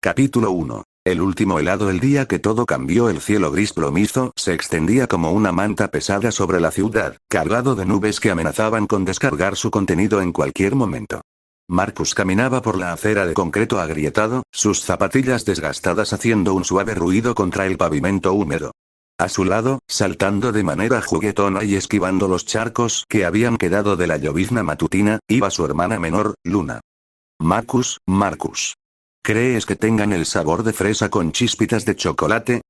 Capítulo 1. El último helado. El día que todo cambió, el cielo gris plomizo se extendía como una manta pesada sobre la ciudad, cargado de nubes que amenazaban con descargar su contenido en cualquier momento. Marcus caminaba por la acera de concreto agrietado, sus zapatillas desgastadas haciendo un suave ruido contra el pavimento húmedo. A su lado, saltando de manera juguetona y esquivando los charcos que habían quedado de la llovizna matutina, iba su hermana menor, Luna. Marcus. ¿Crees que tengan el sabor de fresa con chispitas de chocolate?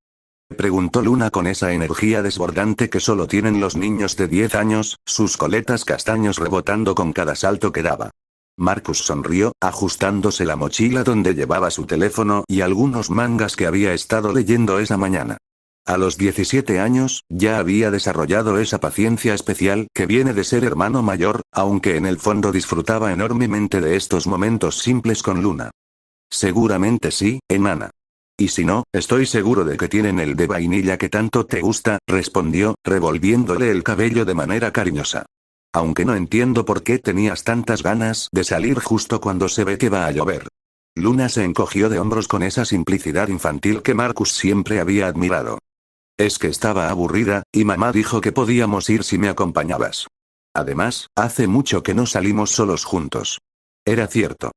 Preguntó Luna con esa energía desbordante que solo tienen los niños de 10 años, sus coletas castaños rebotando con cada salto que daba. Marcus sonrió, ajustándose la mochila donde llevaba su teléfono y algunos mangas que había estado leyendo esa mañana. A los 17 años, ya había desarrollado esa paciencia especial que viene de ser hermano mayor, aunque en el fondo disfrutaba enormemente de estos momentos simples con Luna. Seguramente sí, enana. Y si no, estoy seguro de que tienen el de vainilla que tanto te gusta, respondió, revolviéndole el cabello de manera cariñosa. Aunque no entiendo por qué tenías tantas ganas de salir justo cuando se ve que va a llover. Luna se encogió de hombros con esa simplicidad infantil que Marcus siempre había admirado. Es que estaba aburrida, y mamá dijo que podíamos ir si me acompañabas. Además, hace mucho que no salimos solos juntos. Era cierto.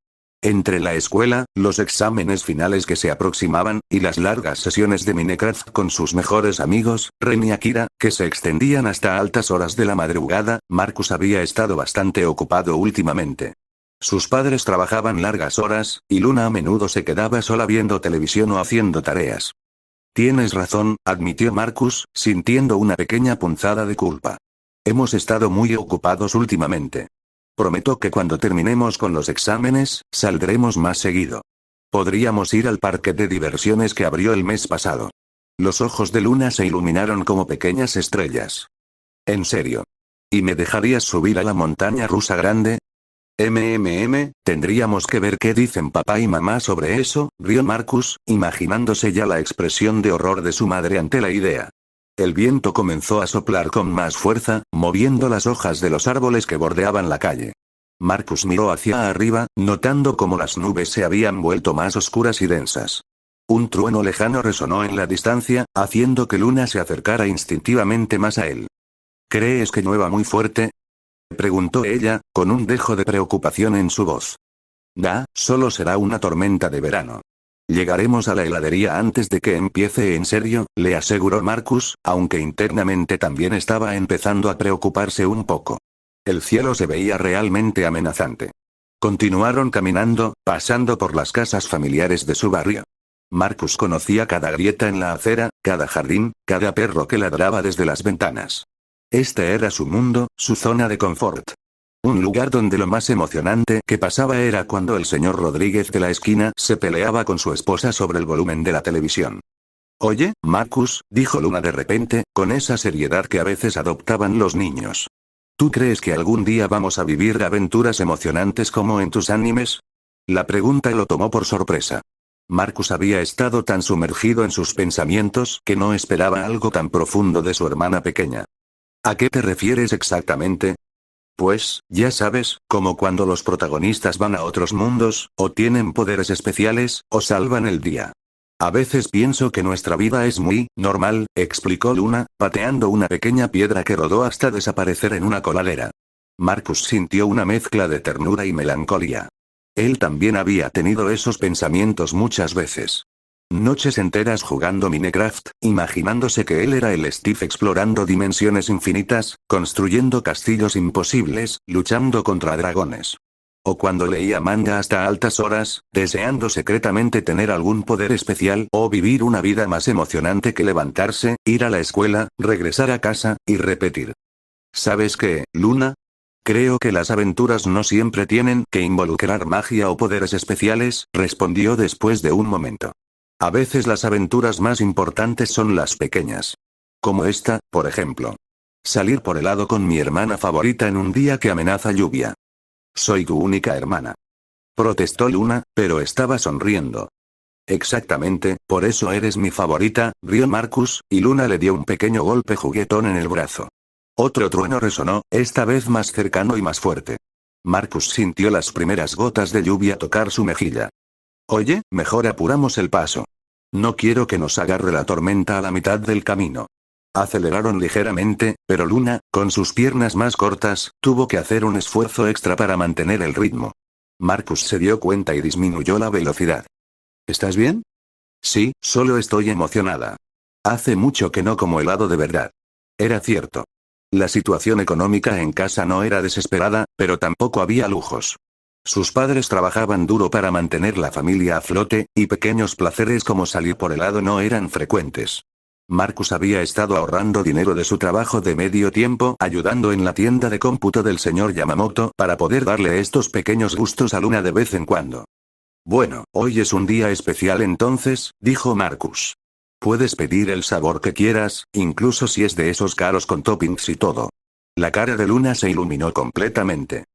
Entre la escuela, los exámenes finales que se aproximaban, y las largas sesiones de Minecraft con sus mejores amigos, Ren y Akira, que se extendían hasta altas horas de la madrugada, Marcus había estado bastante ocupado últimamente. Sus padres trabajaban largas horas, y Luna a menudo se quedaba sola viendo televisión o haciendo tareas. Tienes razón, admitió Marcus, sintiendo una pequeña punzada de culpa. Hemos estado muy ocupados últimamente. Prometo que cuando terminemos con los exámenes, saldremos más seguido. Podríamos ir al parque de diversiones que abrió el mes pasado. Los ojos de Luna se iluminaron como pequeñas estrellas. ¿En serio? ¿Y me dejarías subir a la montaña rusa grande? Tendríamos que ver qué dicen papá y mamá sobre eso, rió Marcus, imaginándose ya la expresión de horror de su madre ante la idea. El viento comenzó a soplar con más fuerza, moviendo las hojas de los árboles que bordeaban la calle. Marcus miró hacia arriba, notando cómo las nubes se habían vuelto más oscuras y densas. Un trueno lejano resonó en la distancia, haciendo que Luna se acercara instintivamente más a él. ¿Crees que llueva muy fuerte?, preguntó ella, con un dejo de preocupación en su voz. Solo será una tormenta de verano. Llegaremos a la heladería antes de que empiece en serio, le aseguró Marcus, aunque internamente también estaba empezando a preocuparse un poco. El cielo se veía realmente amenazante. Continuaron caminando, pasando por las casas familiares de su barrio. Marcus conocía cada grieta en la acera, cada jardín, cada perro que ladraba desde las ventanas. Este era su mundo, su zona de confort. Un lugar donde lo más emocionante que pasaba era cuando el señor Rodríguez de la esquina se peleaba con su esposa sobre el volumen de la televisión. Oye, Marcus, dijo Luna de repente, con esa seriedad que a veces adoptaban los niños. ¿Tú crees que algún día vamos a vivir aventuras emocionantes como en tus animes? La pregunta lo tomó por sorpresa. Marcus había estado tan sumergido en sus pensamientos que no esperaba algo tan profundo de su hermana pequeña. ¿A qué te refieres exactamente? Pues, ya sabes, como cuando los protagonistas van a otros mundos, o tienen poderes especiales, o salvan el día. A veces pienso que nuestra vida es muy normal, explicó Luna, pateando una pequeña piedra que rodó hasta desaparecer en una coladera. Marcus sintió una mezcla de ternura y melancolía. Él también había tenido esos pensamientos muchas veces. Noches enteras jugando Minecraft, imaginándose que él era el Steve explorando dimensiones infinitas, construyendo castillos imposibles, luchando contra dragones. O cuando leía manga hasta altas horas, deseando secretamente tener algún poder especial o vivir una vida más emocionante que levantarse, ir a la escuela, regresar a casa, y repetir. ¿Sabes qué, Luna? Creo que las aventuras no siempre tienen que involucrar magia o poderes especiales, respondió después de un momento. A veces las aventuras más importantes son las pequeñas. Como esta, por ejemplo. Salir por helado con mi hermana favorita en un día que amenaza lluvia. Soy tu única hermana. Protestó Luna, pero estaba sonriendo. Exactamente, por eso eres mi favorita, rió Marcus, y Luna le dio un pequeño golpe juguetón en el brazo. Otro trueno resonó, esta vez más cercano y más fuerte. Marcus sintió las primeras gotas de lluvia tocar su mejilla. Oye, mejor apuramos el paso. No quiero que nos agarre la tormenta a la mitad del camino. Aceleraron ligeramente, pero Luna, con sus piernas más cortas, tuvo que hacer un esfuerzo extra para mantener el ritmo. Marcus se dio cuenta y disminuyó la velocidad. ¿Estás bien? Sí, solo estoy emocionada. Hace mucho que no como helado de verdad. Era cierto. La situación económica en casa no era desesperada, pero tampoco había lujos. Sus padres trabajaban duro para mantener la familia a flote, y pequeños placeres como salir por helado no eran frecuentes. Marcus había estado ahorrando dinero de su trabajo de medio tiempo ayudando en la tienda de cómputo del señor Yamamoto para poder darle estos pequeños gustos a Luna de vez en cuando. Bueno, hoy es un día especial entonces, dijo Marcus. Puedes pedir el sabor que quieras, incluso si es de esos caros con toppings y todo. La cara de Luna se iluminó completamente.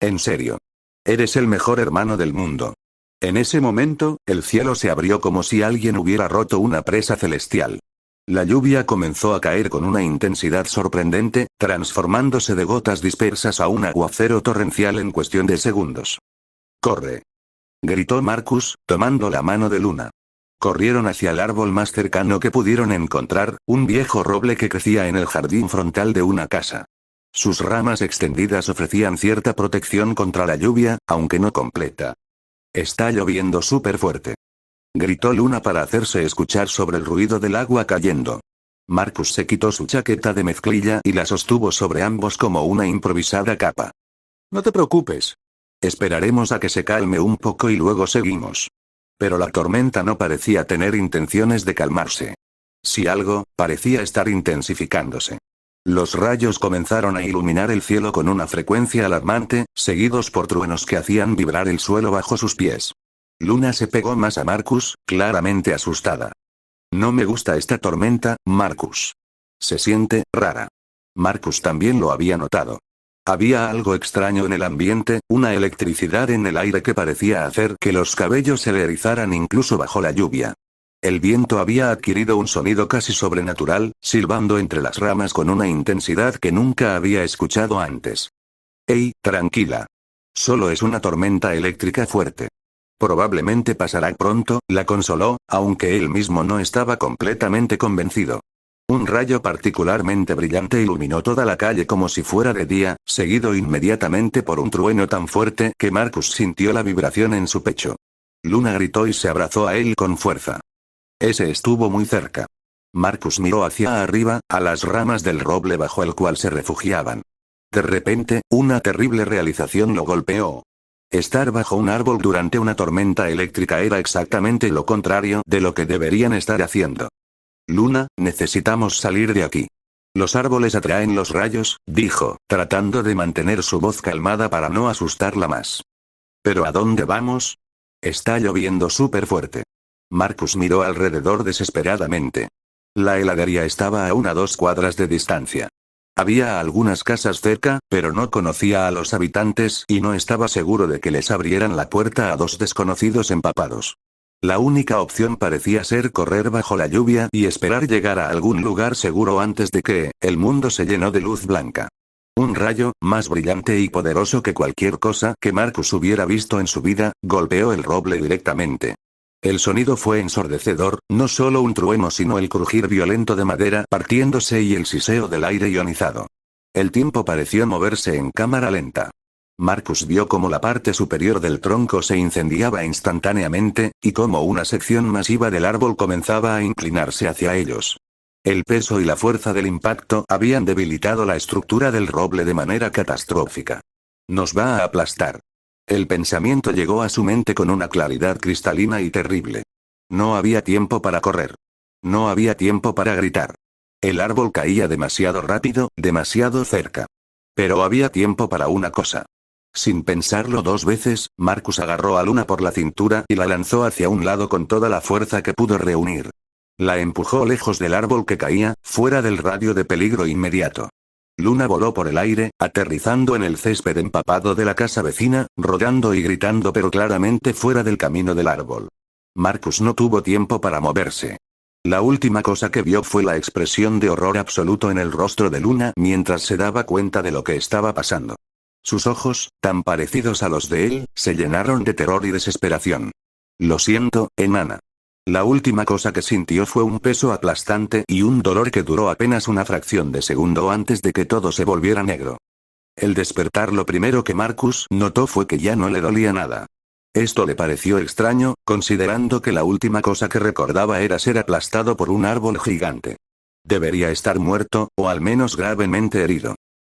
En serio. Eres el mejor hermano del mundo. En ese momento, el cielo se abrió como si alguien hubiera roto una presa celestial. La lluvia comenzó a caer con una intensidad sorprendente, transformándose de gotas dispersas a un aguacero torrencial en cuestión de segundos. ¡Corre!, gritó Marcus, tomando la mano de Luna. Corrieron hacia el árbol más cercano que pudieron encontrar, un viejo roble que crecía en el jardín frontal de una casa. Sus ramas extendidas ofrecían cierta protección contra la lluvia, aunque no completa. Está lloviendo súper fuerte, gritó Luna para hacerse escuchar sobre el ruido del agua cayendo. Marcus se quitó su chaqueta de mezclilla y la sostuvo sobre ambos como una improvisada capa. No te preocupes. Esperaremos a que se calme un poco y luego seguimos. Pero la tormenta no parecía tener intenciones de calmarse. Si algo, parecía estar intensificándose. Los rayos comenzaron a iluminar el cielo con una frecuencia alarmante, seguidos por truenos que hacían vibrar el suelo bajo sus pies. Luna se pegó más a Marcus, claramente asustada. No me gusta esta tormenta, Marcus. Se siente rara. Marcus también lo había notado. Había algo extraño en el ambiente, una electricidad en el aire que parecía hacer que los cabellos se le erizaran incluso bajo la lluvia. El viento había adquirido un sonido casi sobrenatural, silbando entre las ramas con una intensidad que nunca había escuchado antes. ¡Ey, tranquila! Solo es una tormenta eléctrica fuerte. Probablemente pasará pronto, la consoló, aunque él mismo no estaba completamente convencido. Un rayo particularmente brillante iluminó toda la calle como si fuera de día, seguido inmediatamente por un trueno tan fuerte que Marcus sintió la vibración en su pecho. Luna gritó y se abrazó a él con fuerza. Ese estuvo muy cerca. Marcus miró hacia arriba, a las ramas del roble bajo el cual se refugiaban. De repente, una terrible realización lo golpeó. Estar bajo un árbol durante una tormenta eléctrica era exactamente lo contrario de lo que deberían estar haciendo. Luna, necesitamos salir de aquí. Los árboles atraen los rayos, dijo, tratando de mantener su voz calmada para no asustarla más. ¿Pero a dónde vamos? Está lloviendo súper fuerte. Marcus miró alrededor desesperadamente. La heladería estaba a 2 cuadras de distancia. Había algunas casas cerca, pero no conocía a los habitantes y no estaba seguro de que les abrieran la puerta a 2 desconocidos empapados. La única opción parecía ser correr bajo la lluvia y esperar llegar a algún lugar seguro antes de que el mundo se llenó de luz blanca. Un rayo, más brillante y poderoso que cualquier cosa que Marcus hubiera visto en su vida, golpeó el roble directamente. El sonido fue ensordecedor, no solo un trueno sino el crujir violento de madera partiéndose y el siseo del aire ionizado. El tiempo pareció moverse en cámara lenta. Marcus vio cómo la parte superior del tronco se incendiaba instantáneamente, y cómo una sección masiva del árbol comenzaba a inclinarse hacia ellos. El peso y la fuerza del impacto habían debilitado la estructura del roble de manera catastrófica. Nos va a aplastar. El pensamiento llegó a su mente con una claridad cristalina y terrible. No había tiempo para correr. No había tiempo para gritar. El árbol caía demasiado rápido, demasiado cerca. Pero había tiempo para una cosa. Sin pensarlo 2 veces, Marcus agarró a Luna por la cintura y la lanzó hacia un lado con toda la fuerza que pudo reunir. La empujó lejos del árbol que caía, fuera del radio de peligro inmediato. Luna voló por el aire, aterrizando en el césped empapado de la casa vecina, rodando y gritando pero claramente fuera del camino del árbol. Marcus no tuvo tiempo para moverse. La última cosa que vio fue la expresión de horror absoluto en el rostro de Luna mientras se daba cuenta de lo que estaba pasando. Sus ojos, tan parecidos a los de él, se llenaron de terror y desesperación. Lo siento, enana. La última cosa que sintió fue un peso aplastante y un dolor que duró apenas una fracción de segundo antes de que todo se volviera negro. El despertar, lo primero que Marcus notó fue que ya no le dolía nada. Esto le pareció extraño, considerando que la última cosa que recordaba era ser aplastado por un árbol gigante. Debería estar muerto, o al menos gravemente herido.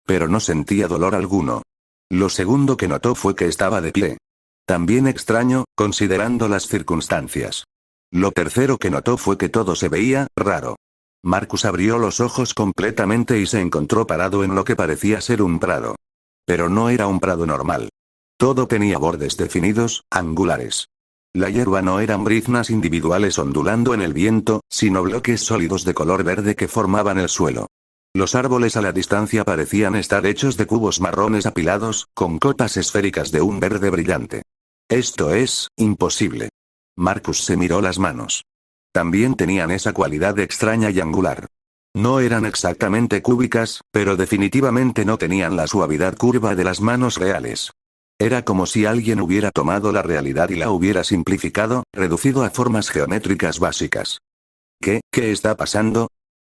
Pero no sentía dolor alguno. Lo segundo que notó fue que estaba de pie. También extraño, considerando las circunstancias. Lo tercero que notó fue que todo se veía raro. Marcus abrió los ojos completamente y se encontró parado en lo que parecía ser un prado. Pero no era un prado normal. Todo tenía bordes definidos, angulares. La hierba no eran briznas individuales ondulando en el viento, sino bloques sólidos de color verde que formaban el suelo. Los árboles a la distancia parecían estar hechos de cubos marrones apilados, con copas esféricas de un verde brillante. Esto es imposible. Marcus se miró las manos. También tenían esa cualidad extraña y angular. No eran exactamente cúbicas, pero definitivamente no tenían la suavidad curva de las manos reales. Era como si alguien hubiera tomado la realidad y la hubiera simplificado, reducido a formas geométricas básicas. ¿Qué está pasando?,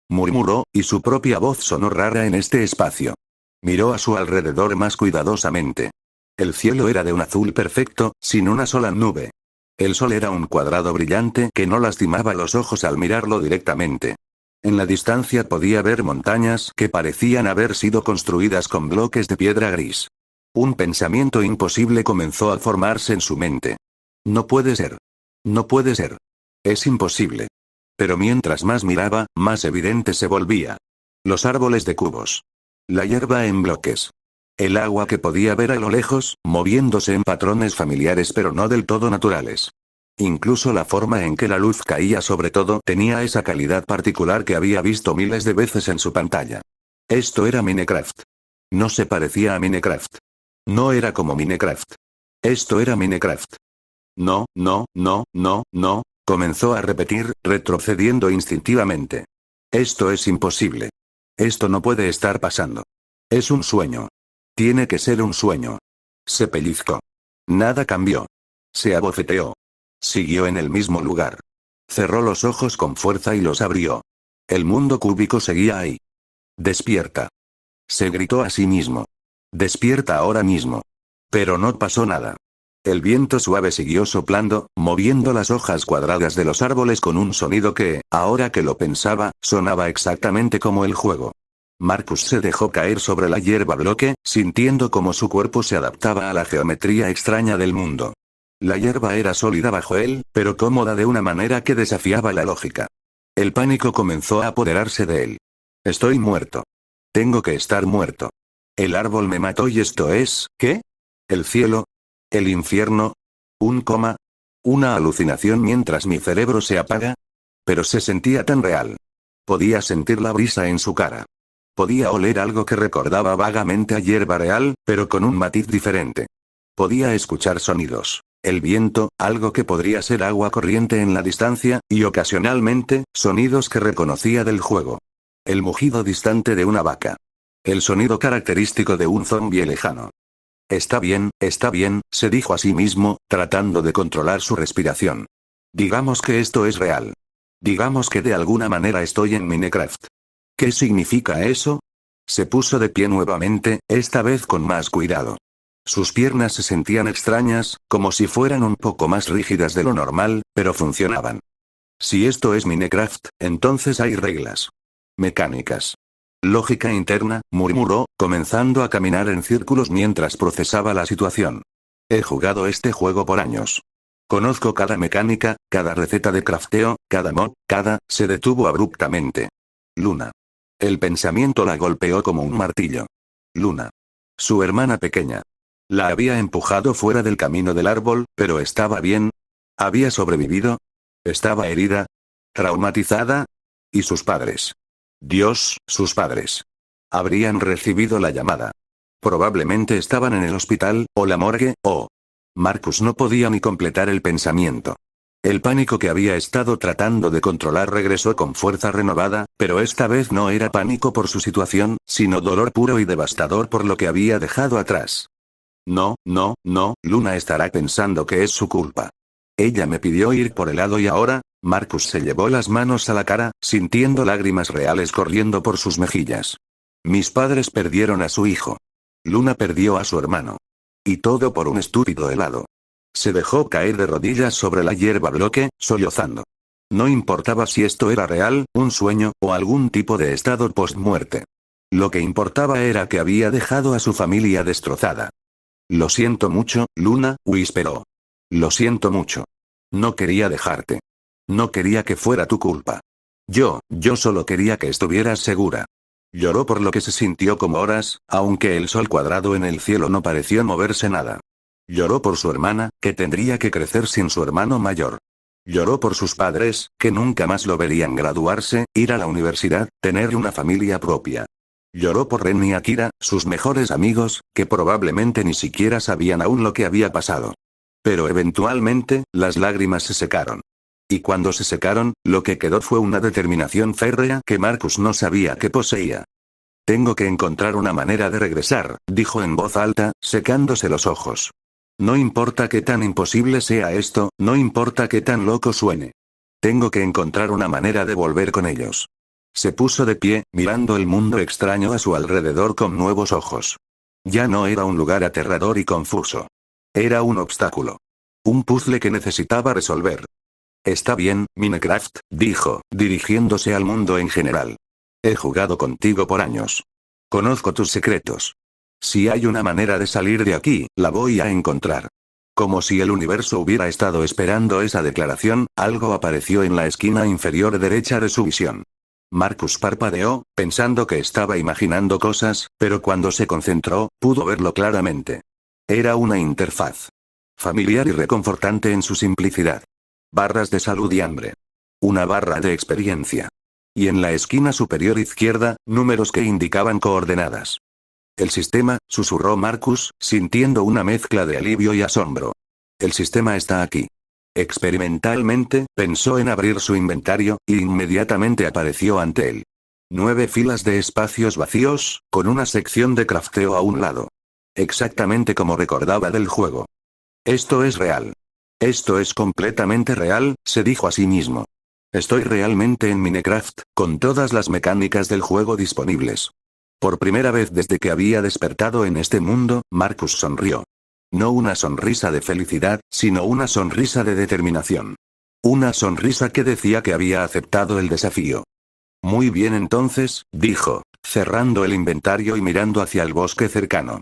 murmuró, y su propia voz sonó rara en este espacio. Miró a su alrededor más cuidadosamente. El cielo era de un azul perfecto, sin una sola nube. El sol era un cuadrado brillante que no lastimaba los ojos al mirarlo directamente. En la distancia podía ver montañas que parecían haber sido construidas con bloques de piedra gris. Un pensamiento imposible comenzó a formarse en su mente. No puede ser. No puede ser. Es imposible. Pero mientras más miraba, más evidente se volvía. Los árboles de cubos. La hierba en bloques. El agua que podía ver a lo lejos, moviéndose en patrones familiares pero no del todo naturales. Incluso la forma en que la luz caía sobre todo tenía esa calidad particular que había visto miles de veces en su pantalla. Esto era Minecraft. No se parecía a Minecraft. No era como Minecraft. Esto era Minecraft. No, no, no, no, no, comenzó a repetir, retrocediendo instintivamente. Esto es imposible. Esto no puede estar pasando. Es un sueño. Tiene que ser un sueño. Se pellizcó. Nada cambió. Se abofeteó. Siguió en el mismo lugar. Cerró los ojos con fuerza y los abrió. El mundo cúbico seguía ahí. Despierta. Se gritó a sí mismo. Despierta ahora mismo. Pero no pasó nada. El viento suave siguió soplando, moviendo las hojas cuadradas de los árboles con un sonido que, ahora que lo pensaba, sonaba exactamente como el juego. Marcus se dejó caer sobre la hierba bloque, sintiendo cómo su cuerpo se adaptaba a la geometría extraña del mundo. La hierba era sólida bajo él, pero cómoda de una manera que desafiaba la lógica. El pánico comenzó a apoderarse de él. Estoy muerto. Tengo que estar muerto. El árbol me mató y esto es, ¿qué? ¿El cielo? ¿El infierno? ¿Un coma? ¿Una alucinación mientras mi cerebro se apaga? Pero se sentía tan real. Podía sentir la brisa en su cara. Podía oler algo que recordaba vagamente a hierba real, pero con un matiz diferente. Podía escuchar sonidos. El viento, algo que podría ser agua corriente en la distancia, y ocasionalmente, sonidos que reconocía del juego. El mugido distante de una vaca. El sonido característico de un zombi lejano. Está bien, se dijo a sí mismo, tratando de controlar su respiración. Digamos que esto es real. Digamos que de alguna manera estoy en Minecraft. ¿Qué significa eso? Se puso de pie nuevamente, esta vez con más cuidado. Sus piernas se sentían extrañas, como si fueran un poco más rígidas de lo normal, pero funcionaban. Si esto es Minecraft, entonces hay reglas. Mecánicas. Lógica interna, murmuró, comenzando a caminar en círculos mientras procesaba la situación. He jugado este juego por años. Conozco cada mecánica, cada receta de crafteo, cada mod, se detuvo abruptamente. Luna. El pensamiento la golpeó como un martillo. Luna. Su hermana pequeña. La había empujado fuera del camino del árbol, pero estaba bien. ¿Había sobrevivido? ¿Estaba herida? ¿Traumatizada? ¿Y sus padres? Dios, sus padres. Habrían recibido la llamada. Probablemente estaban en el hospital, o la morgue, o... Marcus no podía ni completar el pensamiento. El pánico que había estado tratando de controlar regresó con fuerza renovada, pero esta vez no era pánico por su situación, sino dolor puro y devastador por lo que había dejado atrás. No, Luna estará pensando que es su culpa. Ella me pidió ir por helado y ahora, Marcus se llevó las manos a la cara, sintiendo lágrimas reales corriendo por sus mejillas. Mis padres perdieron a su hijo. Luna perdió a su hermano. Y todo por un estúpido helado. Se dejó caer de rodillas sobre la hierba bloque, sollozando. No importaba si esto era real, un sueño, o algún tipo de estado post-muerte. Lo que importaba era que había dejado a su familia destrozada. Lo siento mucho, Luna, whisperó. Lo siento mucho. No quería dejarte. No quería que fuera tu culpa. Yo solo quería que estuvieras segura. Lloró por lo que se sintió como horas, aunque el sol cuadrado en el cielo no pareció moverse nada. Lloró por su hermana, que tendría que crecer sin su hermano mayor. Lloró por sus padres, que nunca más lo verían graduarse, ir a la universidad, tener una familia propia. Lloró por Ren y Akira, sus mejores amigos, que probablemente ni siquiera sabían aún lo que había pasado. Pero eventualmente, las lágrimas se secaron. Y cuando se secaron, lo que quedó fue una determinación férrea que Marcus no sabía que poseía. Tengo que encontrar una manera de regresar, dijo en voz alta, secándose los ojos. No importa qué tan imposible sea esto, no importa qué tan loco suene. Tengo que encontrar una manera de volver con ellos. Se puso de pie, mirando el mundo extraño a su alrededor con nuevos ojos. Ya no era un lugar aterrador y confuso. Era un obstáculo. Un puzzle que necesitaba resolver. Está bien, Minecraft, dijo, dirigiéndose al mundo en general. He jugado contigo por años. Conozco tus secretos. Si hay una manera de salir de aquí, la voy a encontrar. Como si el universo hubiera estado esperando esa declaración, algo apareció en la esquina inferior derecha de su visión. Marcus parpadeó, pensando que estaba imaginando cosas, pero cuando se concentró, pudo verlo claramente. Era una interfaz. Familiar y reconfortante en su simplicidad. Barras de salud y hambre. Una barra de experiencia. Y en la esquina superior izquierda, números que indicaban coordenadas. El sistema, susurró Marcus, sintiendo una mezcla de alivio y asombro. El sistema está aquí. Experimentalmente, pensó en abrir su inventario, y inmediatamente apareció ante él. 9 filas de espacios vacíos, con una sección de crafteo a un lado. Exactamente como recordaba del juego. Esto es real. Esto es completamente real, se dijo a sí mismo. Estoy realmente en Minecraft, con todas las mecánicas del juego disponibles. Por primera vez desde que había despertado en este mundo, Marcus sonrió. No una sonrisa de felicidad, sino una sonrisa de determinación. Una sonrisa que decía que había aceptado el desafío. Muy bien entonces, dijo, cerrando el inventario y mirando hacia el bosque cercano.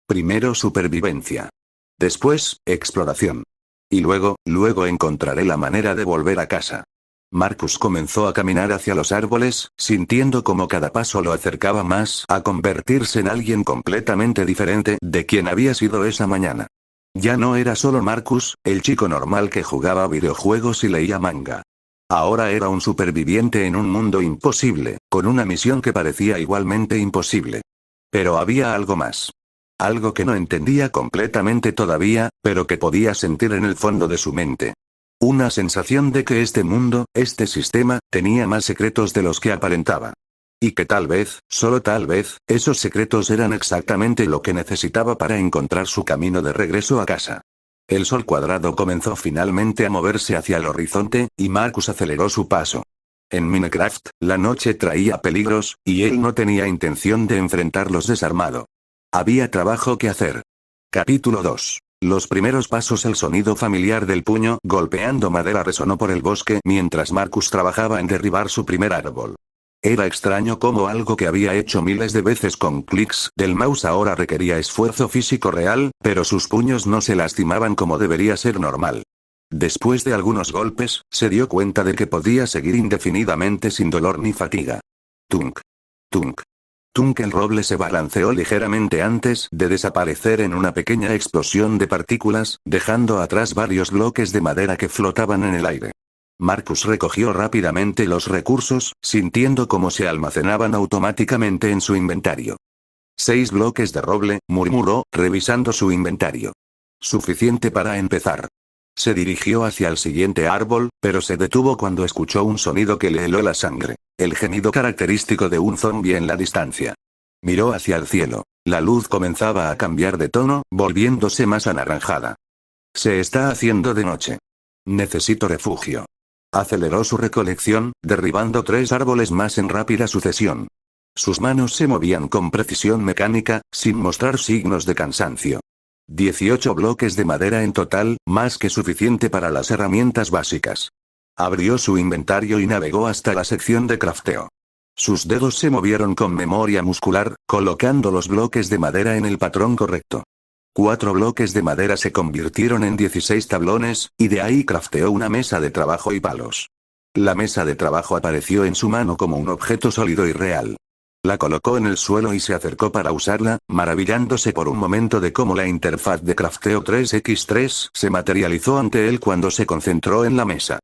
Primero supervivencia. Después, exploración. Y luego encontraré la manera de volver a casa. Marcus comenzó a caminar hacia los árboles, sintiendo como cada paso lo acercaba más a convertirse en alguien completamente diferente de quien había sido esa mañana. Ya no era solo Marcus, el chico normal que jugaba videojuegos y leía manga. Ahora era un superviviente en un mundo imposible, con una misión que parecía igualmente imposible. Pero había algo más. Algo que no entendía completamente todavía, pero que podía sentir en el fondo de su mente. Una sensación de que este mundo, este sistema, tenía más secretos de los que aparentaba. Y que tal vez, solo tal vez, esos secretos eran exactamente lo que necesitaba para encontrar su camino de regreso a casa. El sol cuadrado comenzó finalmente a moverse hacia el horizonte, y Marcus aceleró su paso. En Minecraft, la noche traía peligros, y él no tenía intención de enfrentarlos desarmado. Había trabajo que hacer. Capítulo 2. Los primeros pasos. El sonido familiar del puño golpeando madera resonó por el bosque mientras Marcus trabajaba en derribar su primer árbol. Era extraño cómo algo que había hecho miles de veces con clics del mouse ahora requería esfuerzo físico real, pero sus puños no se lastimaban como debería ser normal. Después de algunos golpes, se dio cuenta de que podía seguir indefinidamente sin dolor ni fatiga. Tunk. Tunk. Tunk. El roble se balanceó ligeramente antes de desaparecer en una pequeña explosión de partículas, dejando atrás varios bloques de madera que flotaban en el aire. Marcus recogió rápidamente los recursos, sintiendo cómo se almacenaban automáticamente en su inventario. 6 bloques de roble, murmuró, revisando su inventario. Suficiente para empezar. Se dirigió hacia el siguiente árbol, pero se detuvo cuando escuchó un sonido que le heló la sangre, el gemido característico de un zombi en la distancia. Miró hacia el cielo. La luz comenzaba a cambiar de tono, volviéndose más anaranjada. Se está haciendo de noche. Necesito refugio. Aceleró su recolección, derribando 3 árboles más en rápida sucesión. Sus manos se movían con precisión mecánica, sin mostrar signos de cansancio. 18 bloques de madera en total, más que suficiente para las herramientas básicas. Abrió su inventario y navegó hasta la sección de crafteo. Sus dedos se movieron con memoria muscular, colocando los bloques de madera en el patrón correcto. 4 bloques de madera se convirtieron en 16 tablones, y de ahí crafteó una mesa de trabajo y palos. La mesa de trabajo apareció en su mano como un objeto sólido y real. La colocó en el suelo y se acercó para usarla, maravillándose por un momento de cómo la interfaz de crafteo 3x3 se materializó ante él cuando se concentró en la mesa.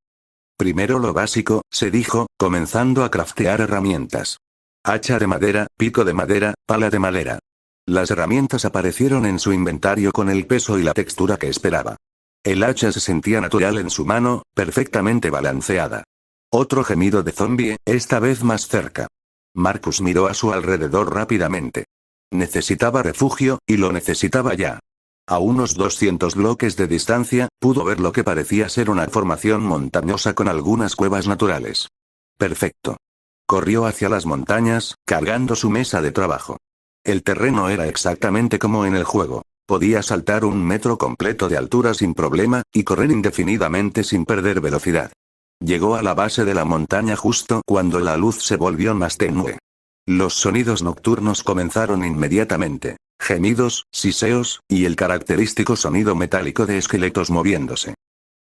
Primero lo básico, se dijo, comenzando a craftear herramientas. Hacha de madera, pico de madera, pala de madera. Las herramientas aparecieron en su inventario con el peso y la textura que esperaba. El hacha se sentía natural en su mano, perfectamente balanceada. Otro gemido de zombie, esta vez más cerca. Marcus miró a su alrededor rápidamente. Necesitaba refugio, y lo necesitaba ya. A unos 200 bloques de distancia, pudo ver lo que parecía ser una formación montañosa con algunas cuevas naturales. Perfecto. Corrió hacia las montañas, cargando su mesa de trabajo. El terreno era exactamente como en el juego. Podía saltar 1 metro completo de altura sin problema, y correr indefinidamente sin perder velocidad. Llegó a la base de la montaña justo cuando la luz se volvió más tenue. Los sonidos nocturnos comenzaron inmediatamente. Gemidos, siseos, y el característico sonido metálico de esqueletos moviéndose.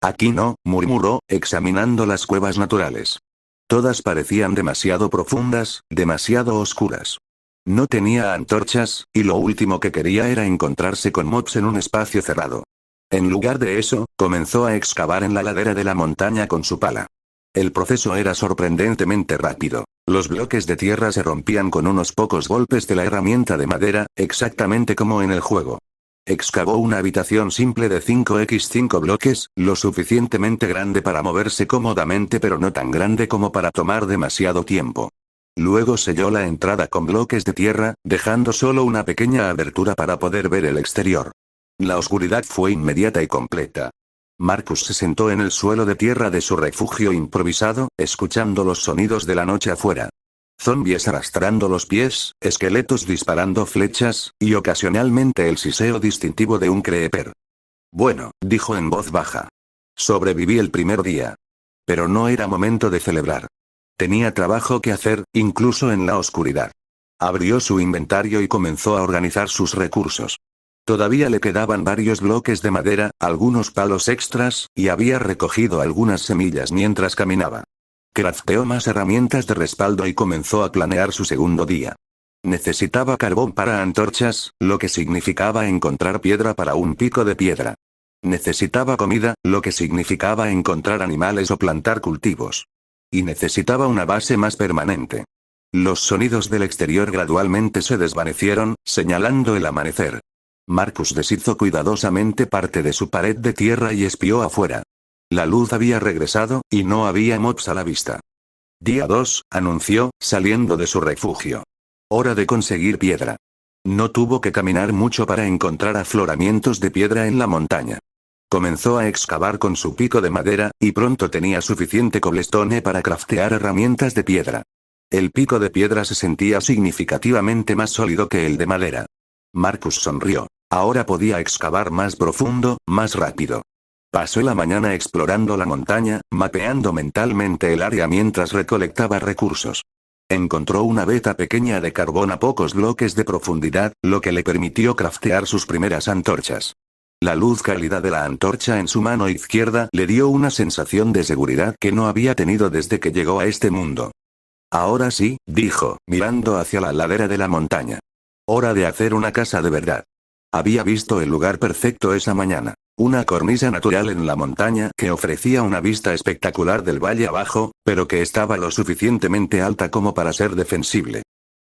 Aquí no, murmuró, examinando las cuevas naturales. Todas parecían demasiado profundas, demasiado oscuras. No tenía antorchas, y lo último que quería era encontrarse con mobs en un espacio cerrado. En lugar de eso, comenzó a excavar en la ladera de la montaña con su pala. El proceso era sorprendentemente rápido. Los bloques de tierra se rompían con unos pocos golpes de la herramienta de madera, exactamente como en el juego. Excavó una habitación simple de 5x5 bloques, lo suficientemente grande para moverse cómodamente pero no tan grande como para tomar demasiado tiempo. Luego selló la entrada con bloques de tierra, dejando solo una pequeña abertura para poder ver el exterior. La oscuridad fue inmediata y completa. Marcus se sentó en el suelo de tierra de su refugio improvisado, escuchando los sonidos de la noche afuera. Zombies arrastrando los pies, esqueletos disparando flechas, y ocasionalmente el siseo distintivo de un creeper. Bueno, dijo en voz baja. Sobreviví el primer día. Pero no era momento de celebrar. Tenía trabajo que hacer, incluso en la oscuridad. Abrió su inventario y comenzó a organizar sus recursos. Todavía le quedaban varios bloques de madera, algunos palos extras, y había recogido algunas semillas mientras caminaba. Crafteó más herramientas de respaldo y comenzó a planear su segundo día. Necesitaba carbón para antorchas, lo que significaba encontrar piedra para un pico de piedra. Necesitaba comida, lo que significaba encontrar animales o plantar cultivos. Y necesitaba una base más permanente. Los sonidos del exterior gradualmente se desvanecieron, señalando el amanecer. Marcus deshizo cuidadosamente parte de su pared de tierra y espió afuera. La luz había regresado, y no había mobs a la vista. Día 2, anunció, saliendo de su refugio. Hora de conseguir piedra. No tuvo que caminar mucho para encontrar afloramientos de piedra en la montaña. Comenzó a excavar con su pico de madera, y pronto tenía suficiente cobblestone para craftear herramientas de piedra. El pico de piedra se sentía significativamente más sólido que el de madera. Marcus sonrió. Ahora podía excavar más profundo, más rápido. Pasó la mañana explorando la montaña, mapeando mentalmente el área mientras recolectaba recursos. Encontró una veta pequeña de carbón a pocos bloques de profundidad, lo que le permitió craftear sus primeras antorchas. La luz cálida de la antorcha en su mano izquierda le dio una sensación de seguridad que no había tenido desde que llegó a este mundo. Ahora sí, dijo, mirando hacia la ladera de la montaña. Hora de hacer una casa de verdad. Había visto el lugar perfecto esa mañana. Una cornisa natural en la montaña que ofrecía una vista espectacular del valle abajo, pero que estaba lo suficientemente alta como para ser defensible.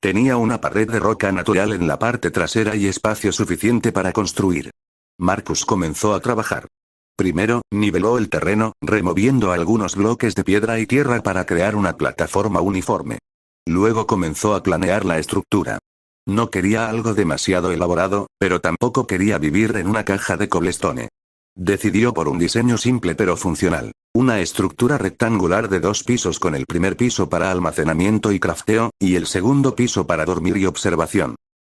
Tenía una pared de roca natural en la parte trasera y espacio suficiente para construir. Marcus comenzó a trabajar. Primero, niveló el terreno, removiendo algunos bloques de piedra y tierra para crear una plataforma uniforme. Luego comenzó a planear la estructura. No quería algo demasiado elaborado, pero tampoco quería vivir en una caja de cobblestone. Decidió por un diseño simple pero funcional. Una estructura rectangular de 2 pisos con el primer piso para almacenamiento y crafteo, y el segundo piso para dormir y observación.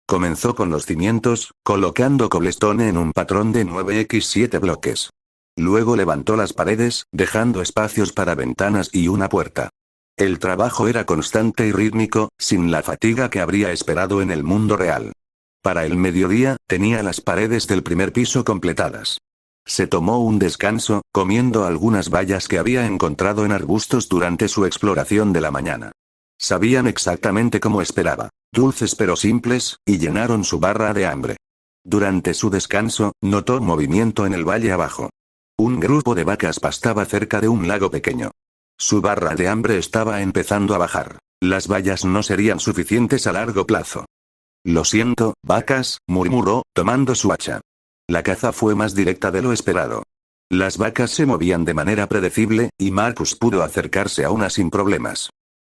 Comenzó con los cimientos, colocando cobblestone en un patrón de 9x7 bloques. Luego levantó las paredes, dejando espacios para ventanas y una puerta. El trabajo era constante y rítmico, sin la fatiga que habría esperado en el mundo real. Para el mediodía, tenía las paredes del primer piso completadas. Se tomó un descanso, comiendo algunas bayas que había encontrado en arbustos durante su exploración de la mañana. Sabían exactamente como esperaba, dulces pero simples, y llenaron su barra de hambre. Durante su descanso, notó movimiento en el valle abajo. Un grupo de vacas pastaba cerca de un lago pequeño. Su barra de hambre estaba empezando a bajar. Las bayas no serían suficientes a largo plazo. Lo siento, vacas, murmuró, tomando su hacha. La caza fue más directa de lo esperado. Las vacas se movían de manera predecible, y Marcus pudo acercarse a una sin problemas.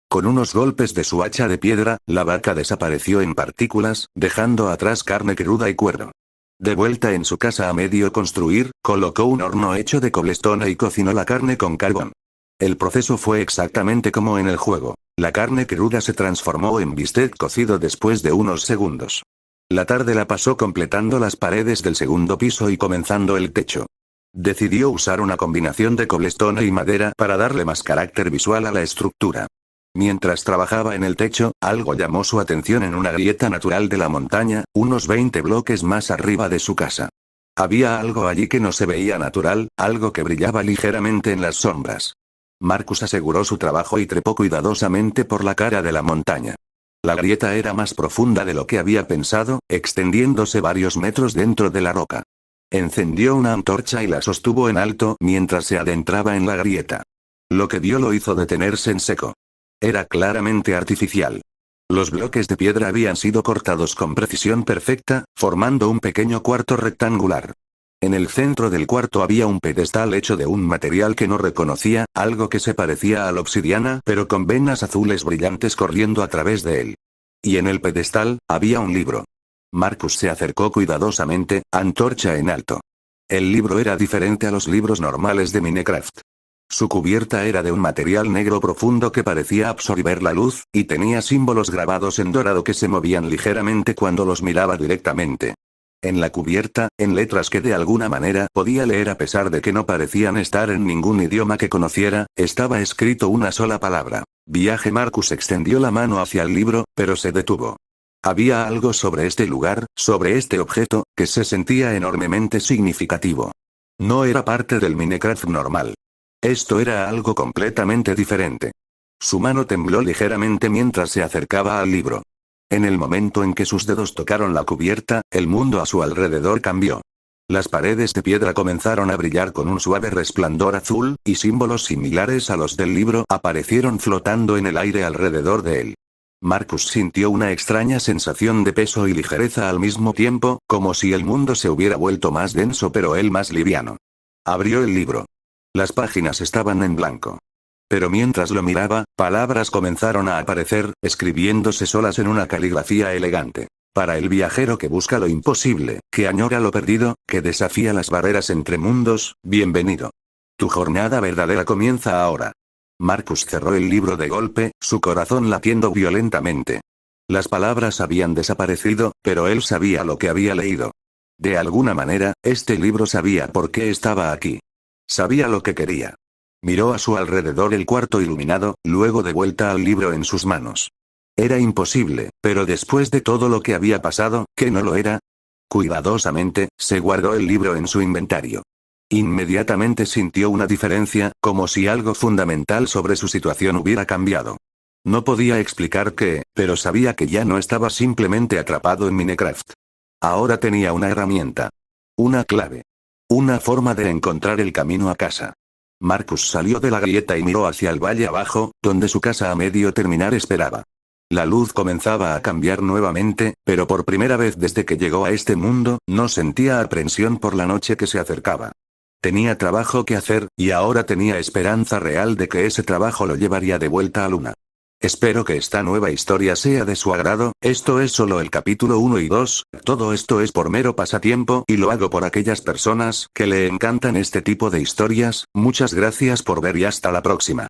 Con unos golpes de su hacha de piedra, la vaca desapareció en partículas, dejando atrás carne cruda y cuero. De vuelta en su casa a medio construir, colocó un horno hecho de cobblestone y cocinó la carne con carbón. El proceso fue exactamente como en el juego. La carne cruda se transformó en bistec cocido después de unos segundos. La tarde la pasó completando las paredes del segundo piso y comenzando el techo. Decidió usar una combinación de cobblestone y madera para darle más carácter visual a la estructura. Mientras trabajaba en el techo, algo llamó su atención en una grieta natural de la montaña, unos 20 bloques más arriba de su casa. Había algo allí que no se veía natural, algo que brillaba ligeramente en las sombras. Marcus aseguró su trabajo y trepó cuidadosamente por la cara de la montaña. La grieta era más profunda de lo que había pensado, extendiéndose varios metros dentro de la roca. Encendió una antorcha y la sostuvo en alto mientras se adentraba en la grieta. Lo que vio lo hizo detenerse en seco. Era claramente artificial. Los bloques de piedra habían sido cortados con precisión perfecta, formando un pequeño cuarto rectangular. En el centro del cuarto había un pedestal hecho de un material que no reconocía, algo que se parecía a la obsidiana pero con venas azules brillantes corriendo a través de él. Y en el pedestal, había un libro. Marcus se acercó cuidadosamente, antorcha en alto. El libro era diferente a los libros normales de Minecraft. Su cubierta era de un material negro profundo que parecía absorber la luz, y tenía símbolos grabados en dorado que se movían ligeramente cuando los miraba directamente. En la cubierta, en letras que de alguna manera podía leer a pesar de que no parecían estar en ningún idioma que conociera, estaba escrito una sola palabra. Viaje. Marcus extendió la mano hacia el libro, pero se detuvo. Había algo sobre este lugar, sobre este objeto, que se sentía enormemente significativo. No era parte del Minecraft normal. Esto era algo completamente diferente. Su mano tembló ligeramente mientras se acercaba al libro. En el momento en que sus dedos tocaron la cubierta, el mundo a su alrededor cambió. Las paredes de piedra comenzaron a brillar con un suave resplandor azul, y símbolos similares a los del libro aparecieron flotando en el aire alrededor de él. Marcus sintió una extraña sensación de peso y ligereza al mismo tiempo, como si el mundo se hubiera vuelto más denso pero él más liviano. Abrió el libro. Las páginas estaban en blanco. Pero mientras lo miraba, palabras comenzaron a aparecer, escribiéndose solas en una caligrafía elegante. Para el viajero que busca lo imposible, que añora lo perdido, que desafía las barreras entre mundos, bienvenido. Tu jornada verdadera comienza ahora. Marcus cerró el libro de golpe, su corazón latiendo violentamente. Las palabras habían desaparecido, pero él sabía lo que había leído. De alguna manera, este libro sabía por qué estaba aquí. Sabía lo que quería. Miró a su alrededor el cuarto iluminado, luego de vuelta al libro en sus manos. Era imposible, pero después de todo lo que había pasado, ¿qué no lo era? Cuidadosamente, se guardó el libro en su inventario. Inmediatamente sintió una diferencia, como si algo fundamental sobre su situación hubiera cambiado. No podía explicar qué, pero sabía que ya no estaba simplemente atrapado en Minecraft. Ahora tenía una herramienta. Una clave. Una forma de encontrar el camino a casa. Marcus salió de la grieta y miró hacia el valle abajo, donde su casa a medio terminar esperaba. La luz comenzaba a cambiar nuevamente, pero por primera vez desde que llegó a este mundo, no sentía aprensión por la noche que se acercaba. Tenía trabajo que hacer, y ahora tenía esperanza real de que ese trabajo lo llevaría de vuelta a Luna. Espero que esta nueva historia sea de su agrado. Esto es solo el capítulo 1 y 2, todo esto es por mero pasatiempo y lo hago por aquellas personas que le encantan este tipo de historias. Muchas gracias por ver y hasta la próxima.